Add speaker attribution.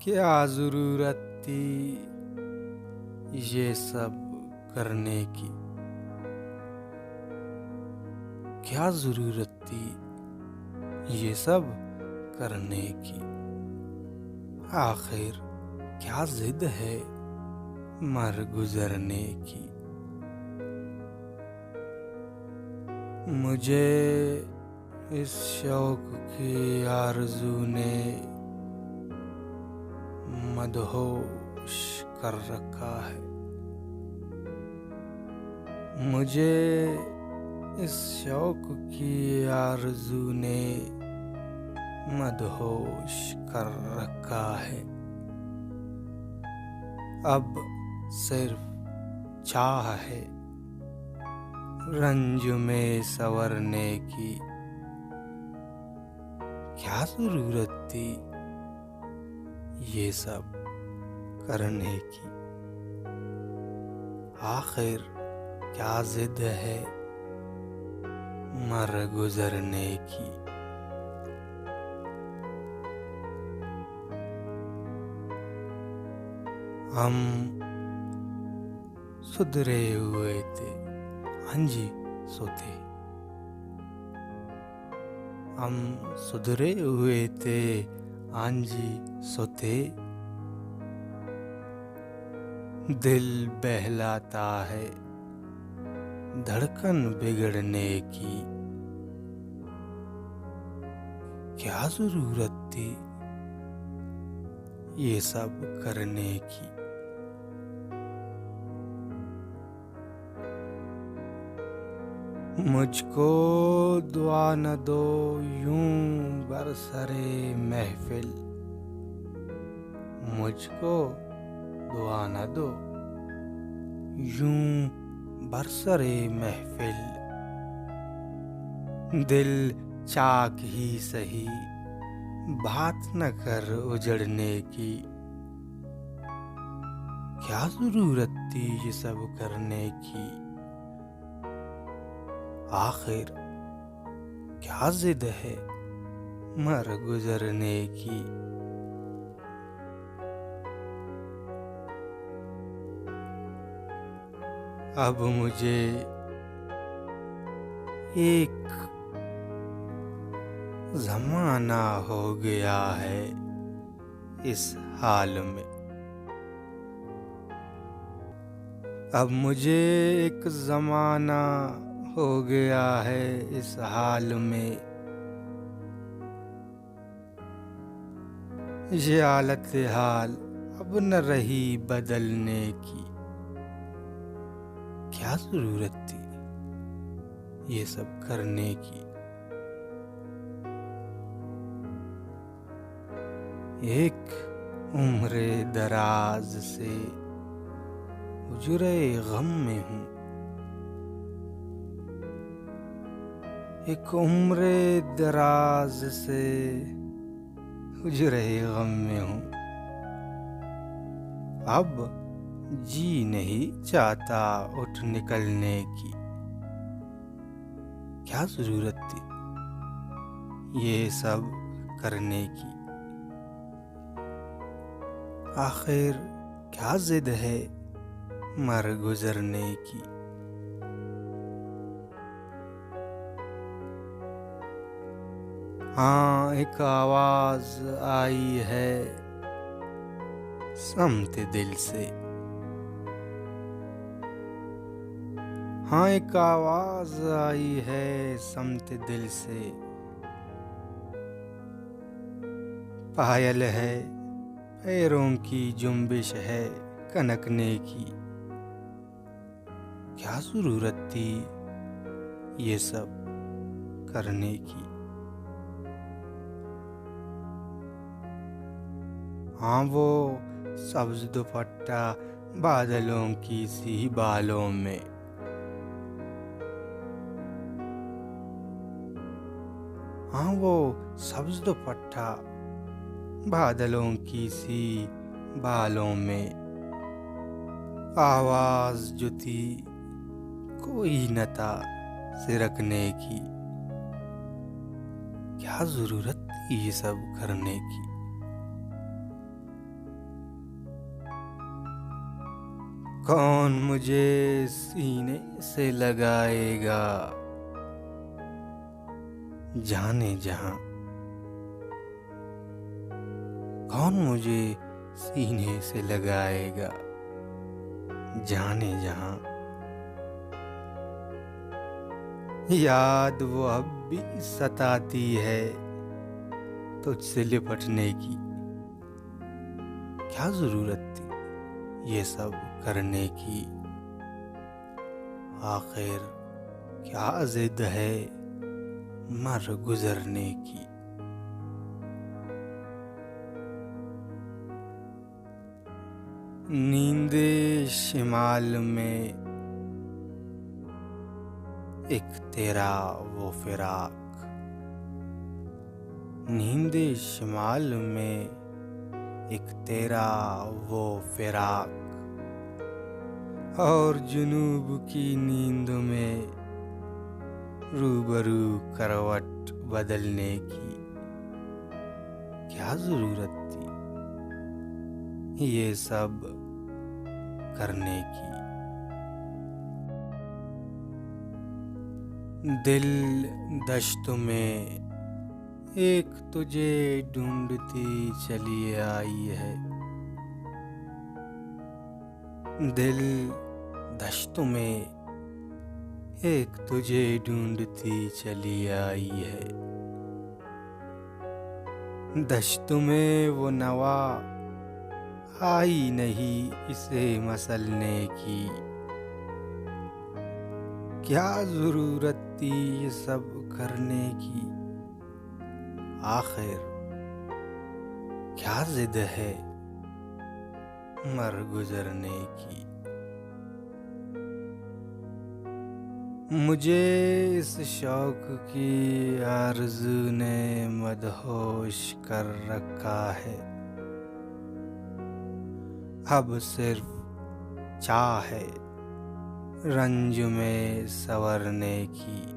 Speaker 1: क्या जरूरत थी ये सब करने की। क्या जरूरत थी ये सब करने की। आखिर क्या जिद है मर गुजरने की। मुझे इस शौक की आरज़ू ने मदहोश कर रखा है। मुझे इस शौक की आरज़ू ने मदहोश कर रखा है। अब सिर्फ चाह है रंज में संवरने की। क्या जरूरत थी ये सब करने की। आखिर क्या जिद है मर गुजरने की। हम सुधरे हुए थे, हाँ जी सोते। हम सुधरे हुए थे, हाँ जी सोते। दिल बहलाता है धड़कन बिगड़ने की। क्या जरूरत थी ये सब करने की। मुझको दुआ न दो यूं बरसरे महफिल। मुझको दुआ न दो यूं बरसरे महफिल। दिल चाक ही सही बात न कर उजड़ने की। क्या जरूरत थी ये सब करने की। आखिर क्या जिद है मर गुजरने की। अब मुझे एक जमाना हो गया है इस हाल में। अब मुझे एक जमाना हो गया है इस हाल में। ये हालत हाल अब न रही बदलने की। क्या जरूरत थी ये सब करने की। एक उम्र दराज से गुजरे गम में हूँ। एक उम्र दराज से गुजरे गम में हूँ। अब जी नहीं चाहता उठ निकलने की। क्या जरूरत थी ये सब करने की। आखिर क्या जिद है मर गुजरने की। हाँ एक आवाज आई है समते दिल से। हाँ एक आवाज आई है समते दिल से। पायल है पैरों की जुम्बिश है कनकने की। क्या जरूरत थी ये सब करने की। हाँ वो सब्ज दुपट्टा बादलों की सी बालों में। हाँ वो सब्ज दुपट्टा बादलों की सी बालों में। आवाज जो थी कोई न था सिरकने की। क्या जरूरत थी ये सब करने की। कौन मुझे सीने से लगाएगा, जाने जहां। कौन मुझे सीने से लगाएगा, जाने जहां। याद वो अब भी सताती है तुझसे लिपटने की। क्या जरूरत थी ये सब करने की। आखिर क्या जिद है मर गुजरने की। नींदे शिमाल में एक तेरा वो फिराक। नींदे शिमाल में एक तेरा वो फिराक। और जुनूब की नींद में रूबरू करवट बदलने की। क्या जरूरत थी ये सब करने की। दिल दश्त में एक तुझे ढूंढती चली आई है। दिल दश्त में एक तुझे ढूंढती चली आई है। दश्त में वो नवा आई नहीं इसे मसलने की। क्या जरूरत थी ये सब करने की। आखिर क्या जिद है मर गुजरने की। मुझे इस शौक की आरज़ू ने मदहोश कर रखा है। अब सिर्फ चाह है रंज में संवरने की।